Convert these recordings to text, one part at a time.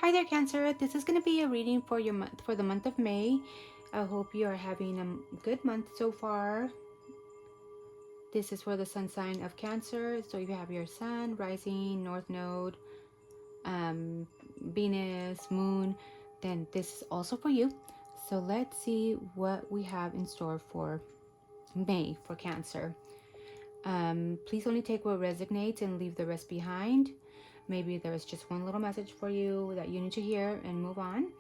Hi there, Cancer. This is going to be a reading for your month, for the month of May. I hope you are having a good month so far. This is for the sun sign of Cancer. So if you have your sun, rising, north node, Venus, moon, then this is also for you. So let's see what we have in store for May for Cancer. Please only take what resonates and leave the rest behind. Maybe there is just one little message for you that you need to hear and move on.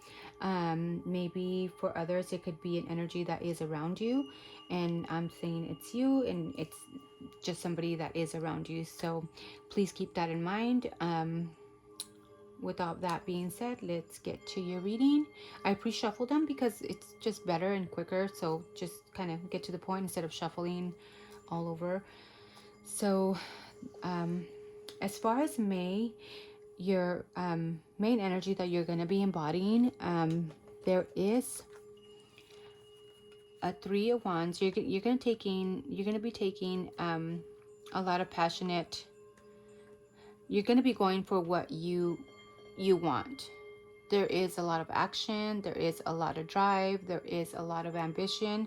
Maybe for others, it could be an energy that is around you. And I'm saying it's you and it's just somebody that is around you. So please keep that in mind. With all that being said, let's get to your reading. I pre-shuffled them because it's just better and quicker. So just kind of get to the point instead of shuffling all over. So as far as May, your main energy that you're going to be embodying, there is a Three of Wands. You're going to be taking a lot of passionate. You're going to be going for what you want. There is a lot of action. There is a lot of drive. There is a lot of ambition.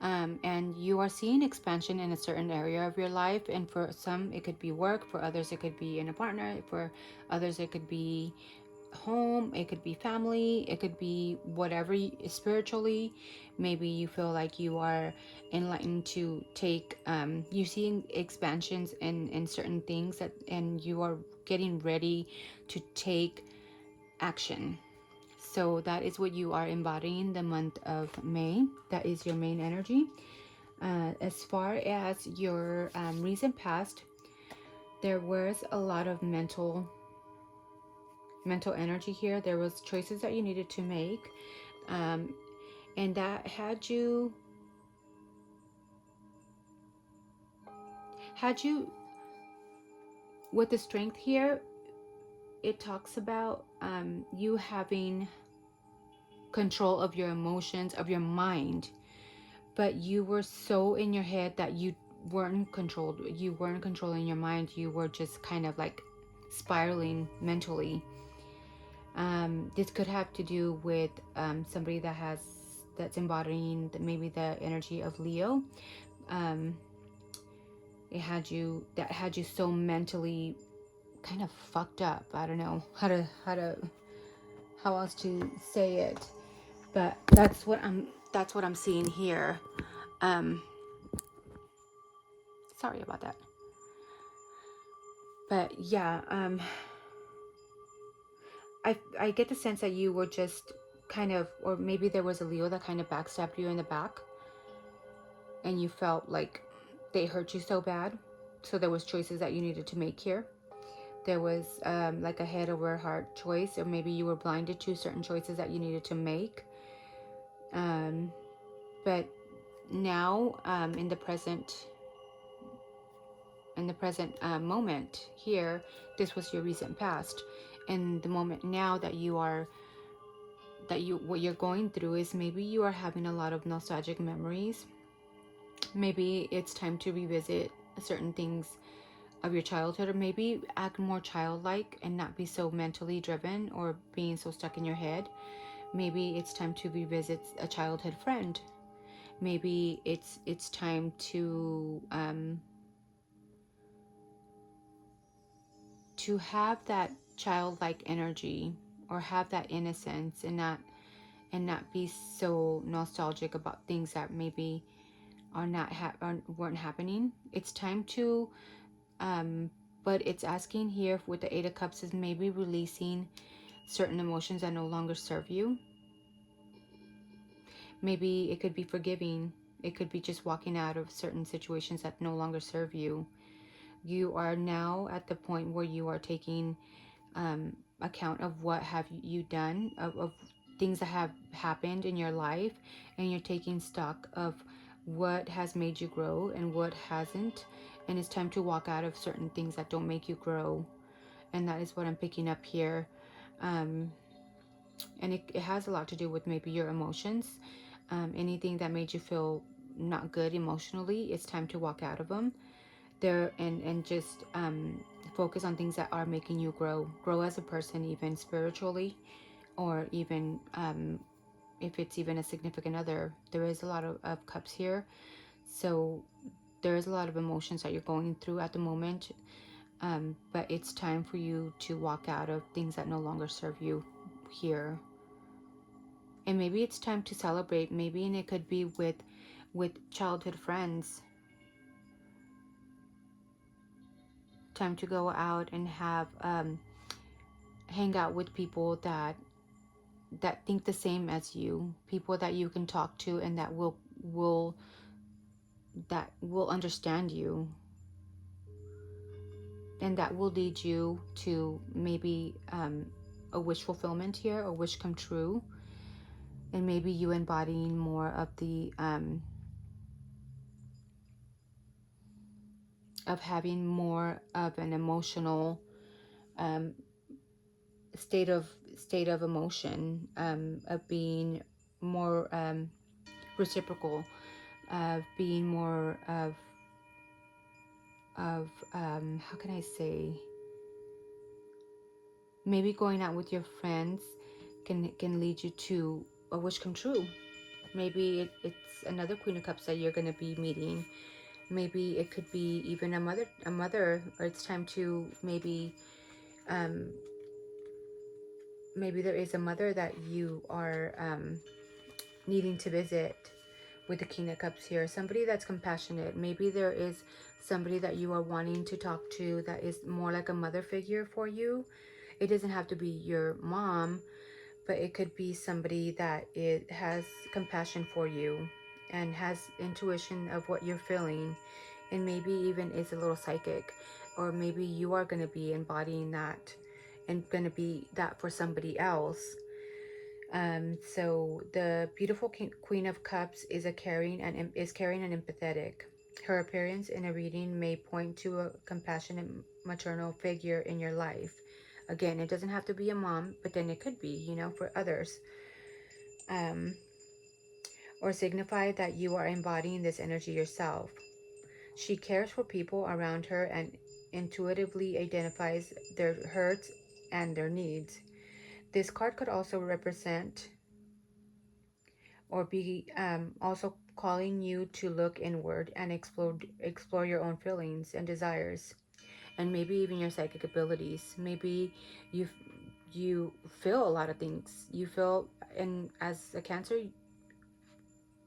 And you are seeing expansion in a certain area of your life. And for some, it could be work. For others, it could be in a partner. For others, it could be home. It could be family. It could be whatever spiritually. Maybe you feel like you are enlightened to take, you seeing expansions in certain things that, and you are getting ready to take action. So that is what you are embodying the month of May. That is your main energy. As far as your recent past, there was a lot of mental energy here. There was choices that you needed to make, and that had you with the strength here. It talks about you having control of your emotions, of your mind, but you were so in your head that you weren't controlled. You weren't controlling your mind. You were just kind of like spiraling mentally. This could have to do with somebody that's embodying maybe the energy of Leo. It had you so mentally kind of fucked up. I don't know how else to say it, but that's what I'm seeing here. Sorry about that. But yeah, I get the sense that you were just kind of, or maybe there was a Leo that kind of backstabbed you in the back, and you felt like they hurt you so bad. So there was choices that you needed to make here. There was like a head over heart choice, or maybe you were blinded to certain choices that you needed to make. But now in the present moment here, this was your recent past. And the moment now that what you're going through is maybe you are having a lot of nostalgic memories. Maybe it's time to revisit certain things of your childhood, or maybe act more childlike and not be so mentally driven or being so stuck in your head. Maybe it's time to revisit a childhood friend. Maybe it's time to have that childlike energy, or have that innocence, and not be so nostalgic about things that maybe weren't happening. It's time to but it's asking here with the Eight of Cups is maybe releasing certain emotions that no longer serve you. Maybe it could be forgiving. It could be just walking out of certain situations that no longer serve you. You are now at the point where you are taking account of what have you done, of things that have happened in your life, and you're taking stock of what has made you grow and what hasn't. And it's time to walk out of certain things that don't make you grow. And that is what I'm picking up here. And it has a lot to do with maybe your emotions. Anything that made you feel not good emotionally, it's time to walk out of them there, and just focus on things that are making you grow as a person, even spiritually, or even if it's even a significant other. There is a lot of cups here, so there is a lot of emotions that you're going through at the moment, but it's time for you to walk out of things that no longer serve you here. And maybe it's time to celebrate. Maybe, and it could be with childhood friends. Time to go out and have hang out with people that think the same as you, people that you can talk to and that will understand you, and that will lead you to maybe a wish fulfillment here, a wish come true, and maybe you embodying more of the of having more of an emotional state of emotion, of being more reciprocal, of being more of how can I say, maybe going out with your friends can lead you to a wish come true. Maybe it's another Queen of Cups that you're going to be meeting. Maybe it could be even a mother, or it's time to maybe maybe there is a mother that you are needing to visit with the King of Cups here. Somebody that's compassionate. Maybe there is somebody that you are wanting to talk to that is more like a mother figure for you. It doesn't have to be your mom, but it could be somebody that it has compassion for you and has intuition of what you're feeling, and maybe even is a little psychic, or maybe you are going to be embodying that and going to be that for somebody else. So the beautiful Queen of Cups is caring and empathetic. Her appearance in a reading may point to a compassionate maternal figure in your life. Again, it doesn't have to be a mom, but then it could be, you know, for others. Or signify that you are embodying this energy yourself. She cares for people around her and intuitively identifies their hurts and their needs. This card could also represent or be also calling you to look inward and explore your own feelings and desires, and maybe even your psychic abilities. Maybe you feel a lot of things. You feel, and as a Cancer,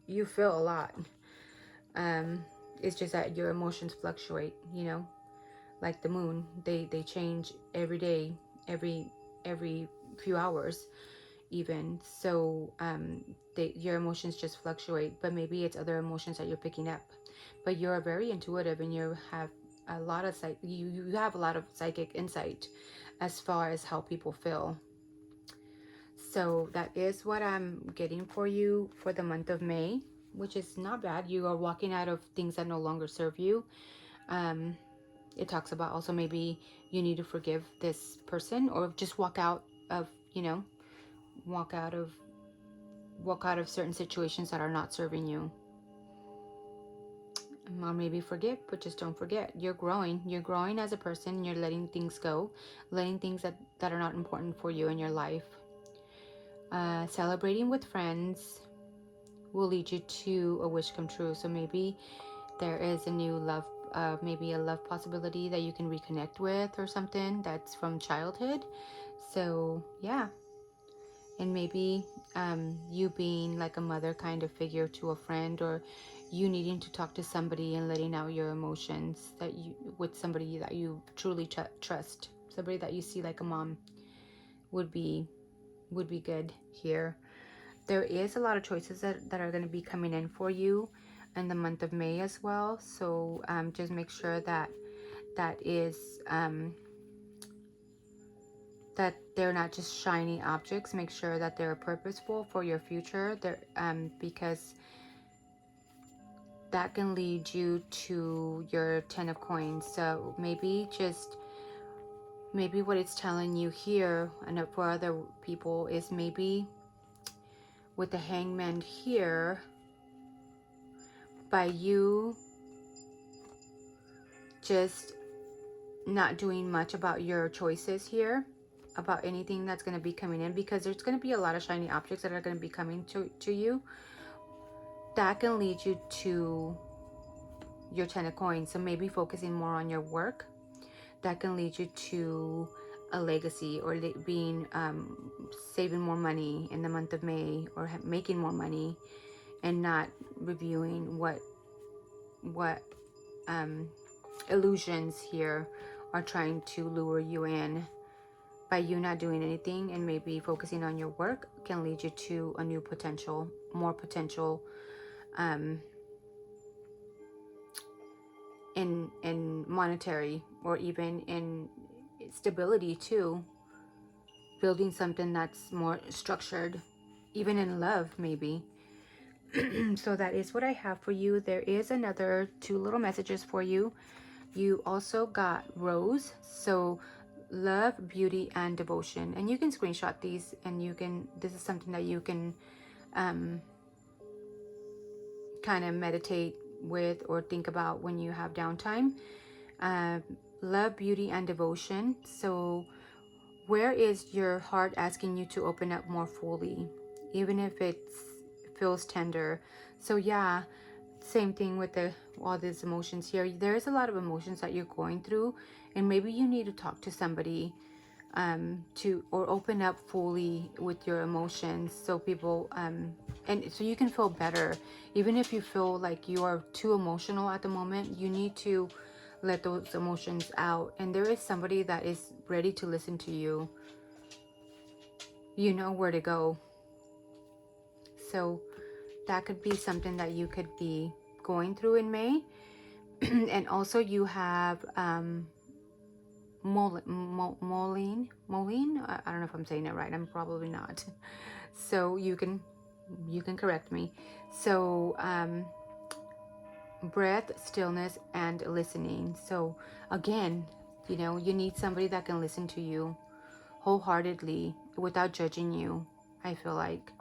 you feel a lot. It's just that your emotions fluctuate, you know, like the moon. They change every day, every few hours even. So your emotions just fluctuate, but maybe it's other emotions that you're picking up. But you're very intuitive, and you have a lot of you have a lot of psychic insight as far as how people feel. So that is what I'm getting for you for the month of May, which is not bad. You are walking out of things that no longer serve you. It talks about also maybe you need to forgive this person, or just walk out of, you know, walk out of certain situations that are not serving you. Or maybe forgive, but just don't forget. You're growing as a person. You're letting things go, letting things that are not important for you in your life. Celebrating with friends will lead you to a wish come true. So maybe there is a new love, maybe a love possibility that you can reconnect with, or something that's from childhood. So yeah. And maybe you being like a mother kind of figure to a friend, or you needing to talk to somebody and letting out your emotions with somebody that you truly trust, somebody that you see like a mom would be good here. There is a lot of choices that are going to be coming in for you in the month of May as well. So just make sure that is that they're not just shiny objects. Make sure that they're purposeful for your future. Because that can lead you to your 10 of coins. So maybe what it's telling you here, and for other people, is maybe with the Hangman here, by you just not doing much about your choices here, about anything that's going to be coming in, because there's going to be a lot of shiny objects that are going to be coming to you. That can lead you to your 10 of coins. So maybe focusing more on your work. That can lead you to a legacy, or being saving more money in the month of May, or making more money, and not reviewing what illusions here are trying to lure you in. By you not doing anything and maybe focusing on your work can lead you to a new potential, more potential in monetary, or even in stability too. Building something that's more structured, even in love maybe. So that is what I have for you. There is another 2 little messages for you. You also got Rose. So love, beauty, and devotion. And you can screenshot these, and you can, this is something that you can kind of meditate with or think about when you have downtime. Love, beauty, and devotion. So where is your heart asking you to open up more fully, even if it feels tender? So yeah, same thing with all these emotions here. There's a lot of emotions that you're going through, and maybe you need to talk to somebody or open up fully with your emotions, so people and so you can feel better. Even if you feel like you are too emotional at the moment, you need to let those emotions out, and there is somebody that is ready to listen to you. You know where to go. So that could be something that you could be going through in May. And also you have Moline. I don't know if I'm saying it right. I'm probably not. So you can correct me. So breath, stillness, and listening. So again, you know, you need somebody that can listen to you wholeheartedly without judging you, I feel like.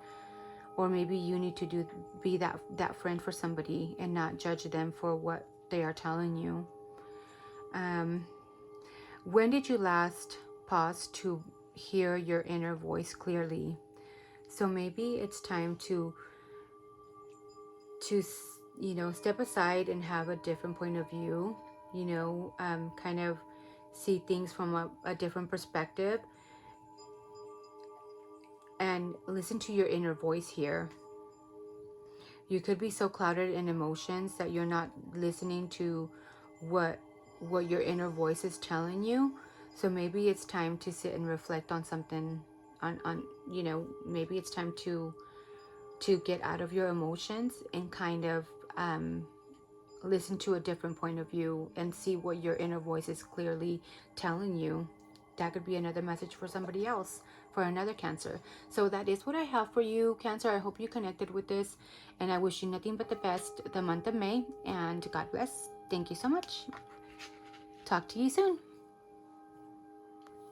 Or maybe you need to be that friend for somebody and not judge them for what they are telling you. When did you last pause to hear your inner voice clearly? So maybe it's time to you know, step aside and have a different point of view, you know, kind of see things from a different perspective, and listen to your inner voice here. You could be so clouded in emotions that you're not listening to what your inner voice is telling you. So maybe it's time to sit and reflect on something, on you know, maybe it's time to get out of your emotions and kind of listen to a different point of view and see what your inner voice is clearly telling you. That could be another message for somebody else, for another Cancer. So that is what I have for you, Cancer. I hope you connected with this, and I wish you nothing but the best the month of May, and God bless. Thank you so much. Talk to you soon.